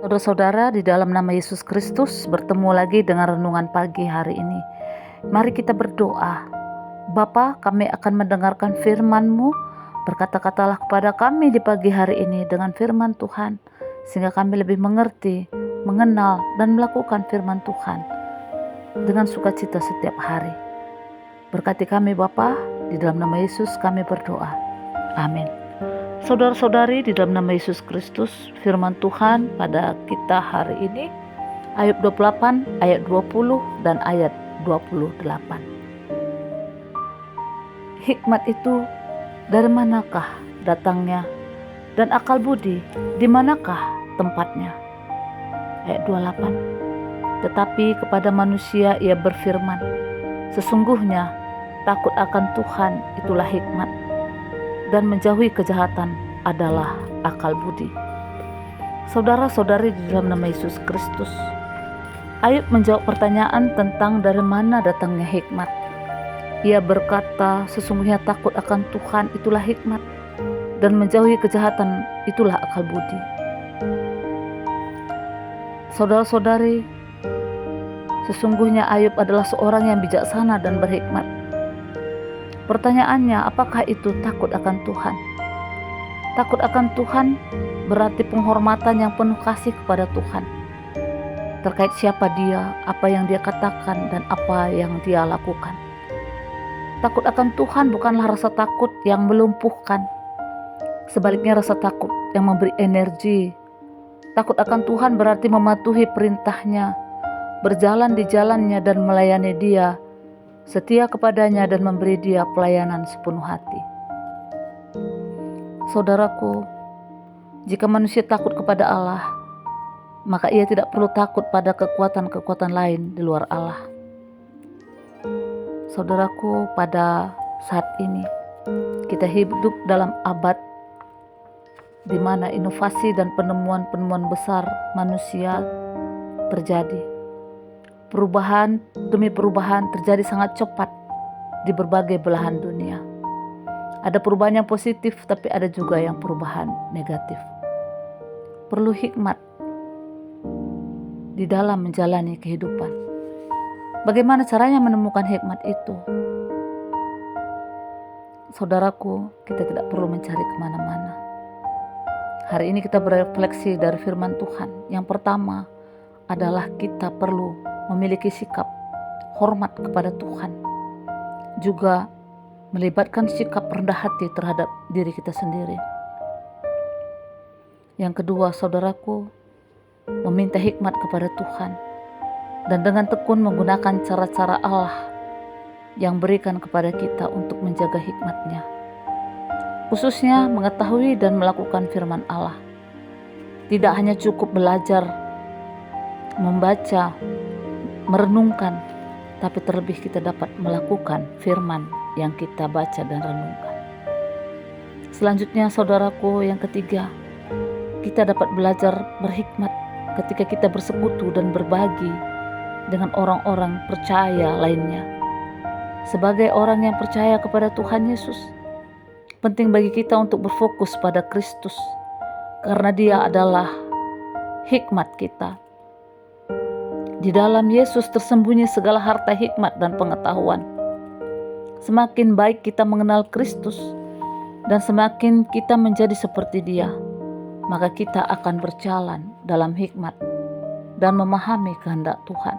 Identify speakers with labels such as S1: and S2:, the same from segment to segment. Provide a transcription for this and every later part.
S1: Saudara-saudara, di dalam nama Yesus Kristus, bertemu lagi dengan renungan pagi hari ini. Mari kita berdoa. Bapa, kami akan mendengarkan firman-Mu. Berkata-katalah kepada kami di pagi hari ini dengan firman Tuhan, sehingga kami lebih mengerti, mengenal, dan melakukan firman Tuhan dengan sukacita setiap hari. Berkati kami Bapa, di dalam nama Yesus kami berdoa. Amin. Saudara-saudari, di dalam nama Yesus Kristus, firman Tuhan pada kita hari ini, Ayub 28, ayat 20 dan ayat 28. Hikmat itu dari manakah datangnya, dan akal budi di manakah tempatnya? Ayat 28. Tetapi kepada manusia ia berfirman, sesungguhnya takut akan Tuhan itulah hikmat, dan menjauhi kejahatan adalah akal budi. Saudara-saudari, di dalam nama Yesus Kristus, Ayub menjawab pertanyaan tentang dari mana datangnya hikmat. Ia berkata, sesungguhnya takut akan Tuhan itulah hikmat, dan menjauhi kejahatan itulah akal budi. Saudara-saudari, sesungguhnya Ayub adalah seorang yang bijaksana dan berhikmat. Pertanyaannya, apakah itu takut akan Tuhan? Takut akan Tuhan berarti penghormatan yang penuh kasih kepada Tuhan, terkait siapa Dia, apa yang Dia katakan, dan apa yang Dia lakukan. Takut akan Tuhan bukanlah rasa takut yang melumpuhkan, sebaliknya rasa takut yang memberi energi. Takut akan Tuhan berarti mematuhi perintahnya, berjalan di jalannya dan melayani Dia, setia kepadanya dan memberi Dia pelayanan sepenuh hati. Saudaraku, jika manusia takut kepada Allah, maka ia tidak perlu takut pada kekuatan-kekuatan lain di luar Allah. Saudaraku, pada saat ini kita hidup dalam abad di mana inovasi dan penemuan-penemuan besar manusia terjadi. Perubahan demi perubahan terjadi sangat cepat di berbagai belahan dunia. Ada perubahan yang positif, tapi ada juga yang perubahan negatif. Perlu hikmat di dalam menjalani kehidupan. Bagaimana caranya menemukan hikmat itu? Saudaraku, kita tidak perlu mencari kemana-mana. Hari ini kita berefleksi dari firman Tuhan. Yang pertama adalah kita perlu memiliki sikap hormat kepada Tuhan, juga melibatkan sikap rendah hati terhadap diri kita sendiri. Yang kedua, saudaraku, meminta hikmat kepada Tuhan, dan dengan tekun menggunakan cara-cara Allah yang berikan kepada kita untuk menjaga hikmatnya, khususnya mengetahui dan melakukan firman Allah. Tidak hanya cukup belajar, membaca, merenungkan, tapi terlebih kita dapat melakukan firman yang kita baca dan renungkan. Selanjutnya, saudaraku, yang ketiga, kita dapat belajar berhikmat ketika kita bersekutu dan berbagi dengan orang-orang percaya lainnya. Sebagai orang yang percaya kepada Tuhan Yesus, penting bagi kita untuk berfokus pada Kristus, karena Dia adalah hikmat kita. Di dalam Yesus tersembunyi segala harta hikmat dan pengetahuan. Semakin baik kita mengenal Kristus dan semakin kita menjadi seperti Dia, maka kita akan berjalan dalam hikmat dan memahami kehendak Tuhan.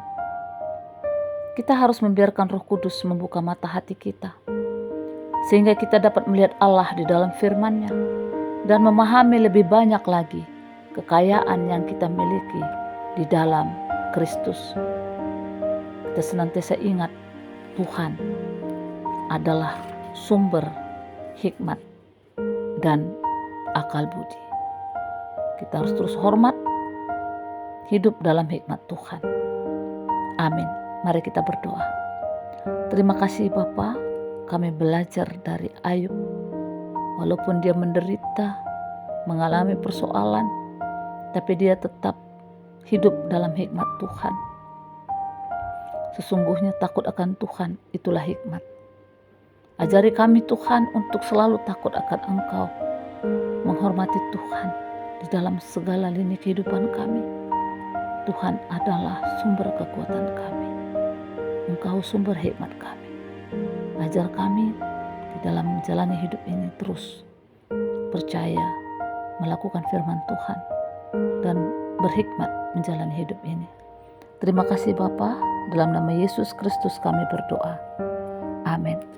S1: Kita harus membiarkan Roh Kudus membuka mata hati kita, sehingga kita dapat melihat Allah di dalam firman-Nya dan memahami lebih banyak lagi kekayaan yang kita miliki di dalam Kristus. Kita senantiasa ingat Tuhan adalah sumber hikmat dan akal budi. Kita harus terus hormat, hidup dalam hikmat Tuhan. Amin. Mari kita berdoa. Terima kasih Bapa, kami belajar dari Ayub. Walaupun dia menderita, mengalami persoalan, tapi dia tetap hidup dalam hikmat Tuhan. Sesungguhnya takut akan Tuhan itulah hikmat. Ajari kami Tuhan untuk selalu takut akan Engkau, menghormati Tuhan di dalam segala lini kehidupan kami. Tuhan adalah sumber kekuatan kami. Engkau sumber hikmat kami. Ajar kami di dalam menjalani hidup ini terus percaya, melakukan firman Tuhan, dan berhikmat menjalani hidup ini. Terima kasih Bapa, dalam nama Yesus Kristus kami berdoa. Amin.